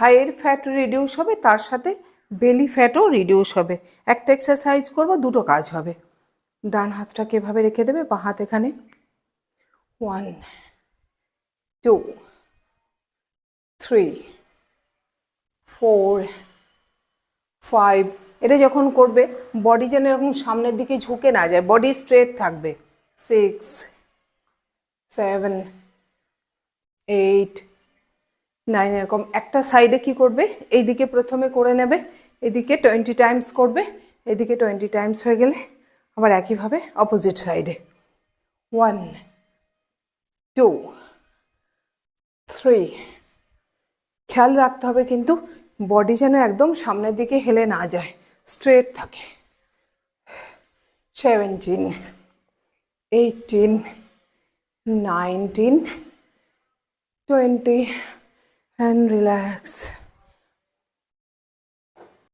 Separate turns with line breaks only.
থাইয়ের fat reduce হবে, তার সাথে বেলি ফ্যাটও রিডিউস হবে। একটা এক্সারসাইজ করব, দুটো কাজ হবে। ডান হাতটাকে এভাবে রেখে দেবে, বাঁ হাত এখানে। 1 2 3 4 5। এটা যখন করবে বডি যেন এরকম সামনের দিকে ঝুঁকে না যায়, বডি স্ট্রেট থাকবে। 6 7 8 9। এরকম একটা সাইডে কি করবে, এইদিকে প্রথমে করে নেবে, এদিকে 20 টাইমস করবে, এদিকে 20 টাইমস হয়ে গেলে আবার একইভাবে অপোজিট সাইডে। 1 2 3। খেয়াল রাখতে হবে কিন্তু বডি যেন একদম সামনের দিকে হেলে না যায়, স্ট্রেট থাকে। 17 18 19 20 and relax.